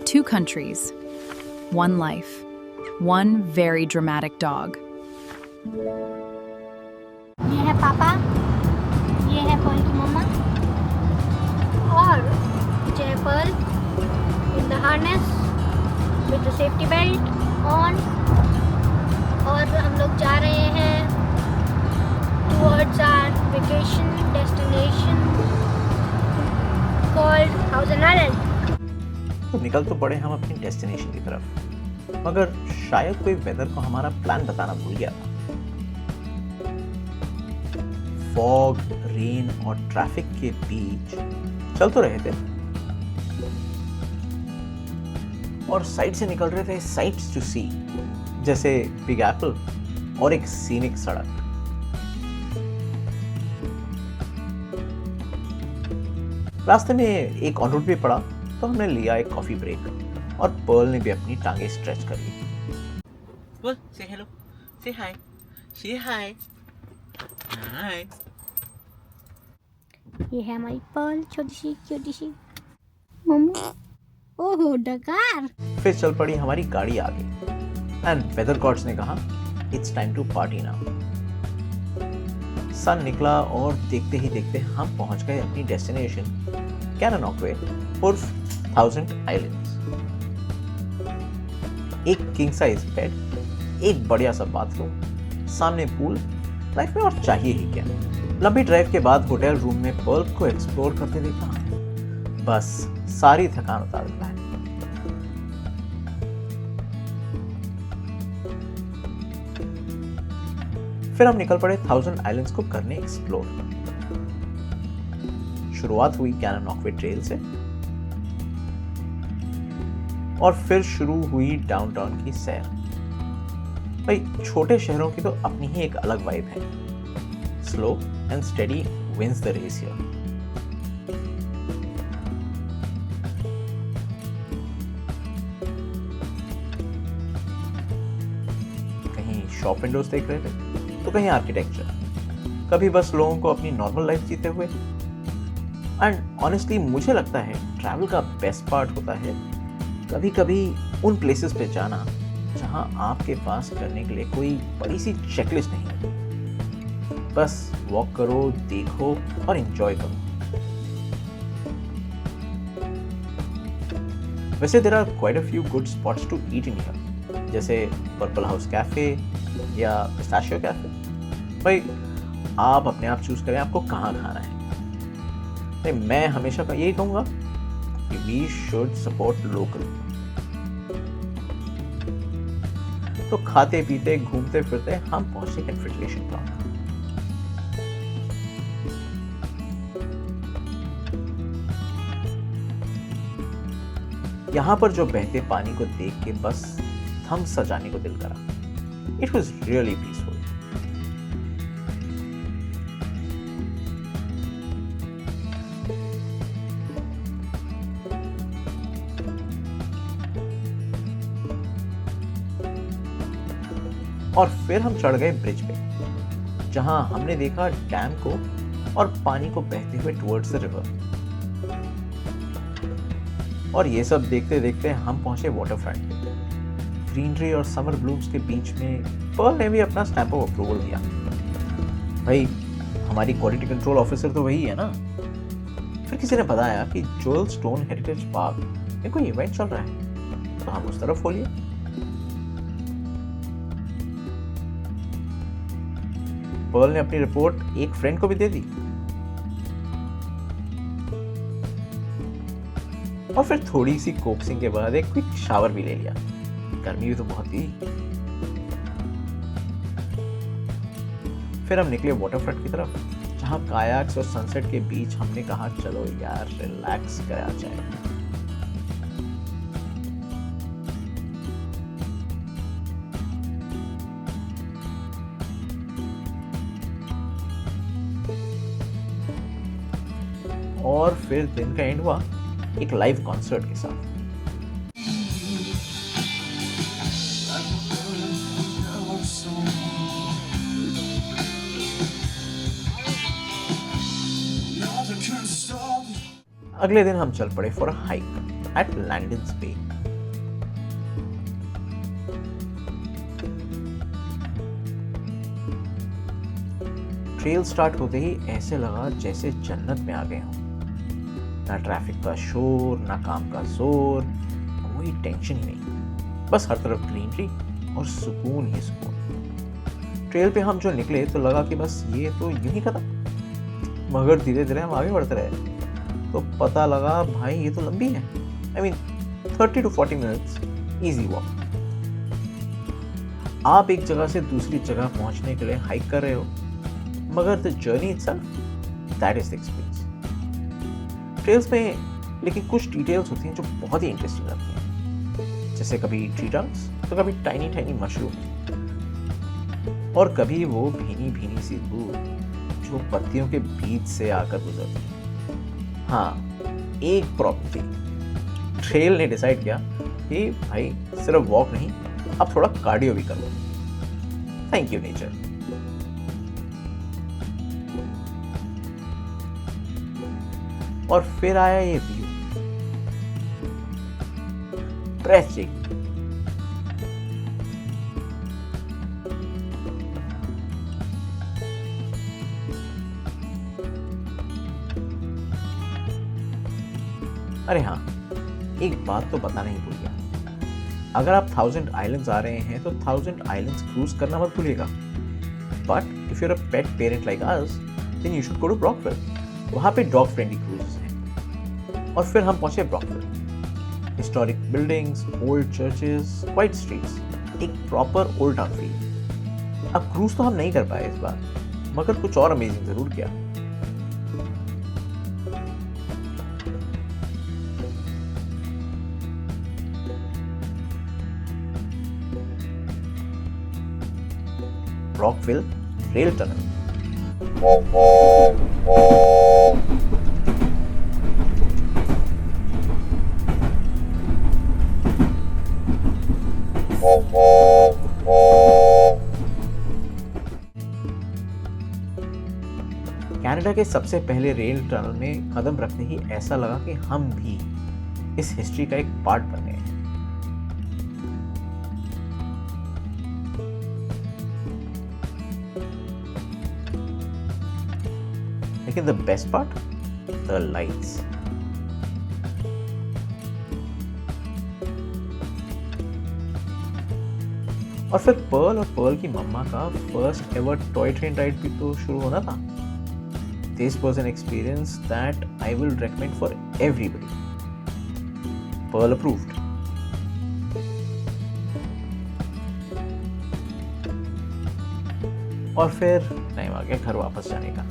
Two countries, one life, one very dramatic dog. ये है पापा, ये है पर्ल की मम्मा और Jai Pearl in the harness with the safety belt on और हम लोग जा रहे हैं towards our vacation destination called thousand island. तो निकल तो पड़े हम अपनी डेस्टिनेशन की तरफ, मगर शायद कोई वेदर को हमारा प्लान बताना भूल गया था। फॉग, रेन और ट्रैफिक के बीच चल तो रहे थे और साइड से निकल रहे थे साइट्स टू सी, जैसे बिग एप्पल और एक सीनिक सड़क। रास्ते में एक ऑन रूट भी पड़ा तो हमने लिया एक कॉफी ब्रेक और पर्ल ने भी अपनी टांगे स्ट्रेच कर ली। बोल, say hello, say hi, say hi, hi. ये है हमारी पर्ल छोटी सी मम्मी। ओहो डकार। फिर चल पड़ी हमारी गाड़ी आगे एंड वेदर गॉड्स ने कहा it's time to party now. Sun निकला और देखते ही देखते हम पहुंच गए अपनी डेस्टिनेशन कैनोनॉकवे उर्फ थाउजेंड आइलैंड्स। एक किंग साइज बेड, एक बढ़िया सा बाथरूम, सामने पूल, लाइफ में और चाहिए ही क्या। लंबी ड्राइव के बाद होटल रूम में पर्ल को एक्सप्लोर करते देखा बस सारी थकान उतार देता है। फिर हम निकल पड़े थाउजेंड आइलैंड्स को करने एक्सप्लोर। शुरुआत हुई कैनोनॉकवे ट्रेल से और फिर शुरू हुई डाउनटाउन की सैर। भाई छोटे शहरों की तो अपनी ही एक अलग वाइब है। Slow and steady wins the race here. कहीं शॉप विंडोज देख रहे थे तो कहीं आर्किटेक्चर, कभी बस लोगों को अपनी नॉर्मल लाइफ जीते हुए। एंड ऑनेस्टली मुझे लगता है ट्रैवल का बेस्ट पार्ट होता है कभी कभी उन प्लेसेस पे जाना जहां आपके पास करने के लिए कोई बड़ी सी चेकलिस्ट नहीं है। बस वॉक करो, देखो और एंजॉय करो। वैसे there are quite a few good spots to eat in here, जैसे पर्पल हाउस कैफे या पिस्ताशियो कैफे। भाई आप अपने आप चूज करें आपको कहाँ खाना है। नहीं, मैं हमेशा यही कहूंगा कि वी शुड सपोर्ट लोकल। तो खाते पीते घूमते फिरते हम पहुंचे कन्फेडरेशन पार्क। यहां पर जो बहते पानी को देख के बस थम सजाने को दिल करा। It was really peaceful. और फिर हम चढ़ गए ब्रिज पे, जहां हमने देखा डैम को और पानी को बहते हुए टुवर्ड्स द रिवर। और ये सब देखते देखते हम पहुंचे वाटर फ्रंट पे। ग्रीनरी और समर ब्लूम्स के बीच में पर्ल ने भी अपना स्टैंप ऑफ अप्रूवल दिया। भाई हमारी क्वालिटी कंट्रोल ऑफिसर तो वही है ना। फिर किसी ने बताया कि जोएल स्टोन हेरिटेज पार्क में कोई इवेंट चल रहा है, तो हम उस तरफ हो लिए। पर्ल ने अपनी रिपोर्ट एक फ्रेंड को भी दे दी और फिर थोड़ी सी कोक्सिंग के बाद एक क्विक शावर भी ले लिया। गर्मी भी तो बहुत थी। फिर हम निकले वाटरफ्रंट की तरफ, जहां कायाक्स और सनसेट के बीच हमने कहा चलो यार रिलैक्स करा जाए। और फिर दिन का एंड हुआ एक लाइव कॉन्सर्ट के साथ। अगले दिन हम चल पड़े for a hike at Landon's Bay. Trail start होते ही ऐसे लगा जैसे जन्नत में आ गए हों। ना ट्रैफिक का शोर, ना काम का जोर, कोई टेंशन ही नहीं, बस हर तरफ ग्रीनरी और सुकून ही सुकून। ट्रेल पे हम जो निकले तो लगा कि बस ये तो यूं ही खत्म, मगर धीरे धीरे हम आगे बढ़ते रहे तो पता लगा भाई ये तो लंबी है। I mean 30 to 40 minutes easy walk। आप एक जगह से दूसरी जगह पहुंचने के लिए हाइक कर रहे हो, मगर the journey itself that is the experience. Trails में लेकिन कुछ डिटेल्स होती हैं जो बहुत ही इंटरेस्टिंग लगती हैं, जैसे कभी ट्री ट्रंक्स तो कभी टाइनी टाइनी मशरूम, और कभी वो भीनी भीनी सी धूप जो पत्तियों के बीच से आकर गुजरती है। हाँ, एक प्रॉब्लम थी। ट्रेल ने डिसाइड किया कि भाई सिर्फ वॉक नहीं, अब थोड़ा कार्डियो भी करो। Thank you nature. और फिर आया ये व्यू, ब्रेथटेकिंग। अरे हाँ, एक बात तो बताना ही भूल गया। अगर आप 1000 आइलैंड्स आ रहे हैं तो 1000 आइलैंड्स क्रूज करना मत भूलिएगा। But if you are a pet parent like us, then you should go to Brockville. वहाँ पे डॉग फ्रेंडली क्रूजेस हैं। और फिर हम पहुंचे Brockville. Historic buildings, old churches, white streets, एक प्रॉपर ओल्ड टाउन फील। अब क्रूज तो हम नहीं कर पाए इस बार, मगर कुछ और अमेजिंग जरूर किया। Rockville Rail Tunnel। कनाडा के सबसे पहले रेल टनल में कदम रखते ही ऐसा लगा कि हम भी इस हिस्ट्री का एक पार्ट बन गए हैं। लेकिन the best part, the lights. और फिर पर्ल और पर्ल की मम्मा का first ever toy train ride भी तो शुरू होना था। This was an experience that I will recommend for everybody. Pearl approved. और फिर टाइम आ गया घर वापस जाने का।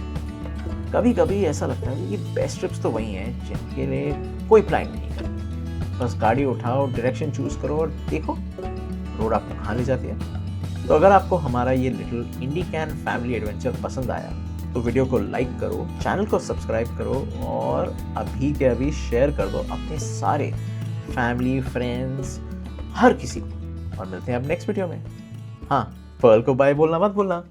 कभी कभी ऐसा लगता है कि बेस्ट ट्रिप्स तो वही हैं जिनके लिए कोई प्लान नहीं है। बस गाड़ी उठाओ, डायरेक्शन चूज करो और देखो रोड आपको कहाँ ले जाती है। तो अगर आपको हमारा ये little Indian family adventure पसंद आया तो वीडियो को लाइक करो, चैनल को सब्सक्राइब करो और अभी के अभी शेयर कर दो अपने सारे फैमिली, फ्रेंड्स, हर किसी को। और मिलते हैं अब नेक्स्ट वीडियो में। हाँ, पर्ल को बाय बोलना मत भूलना।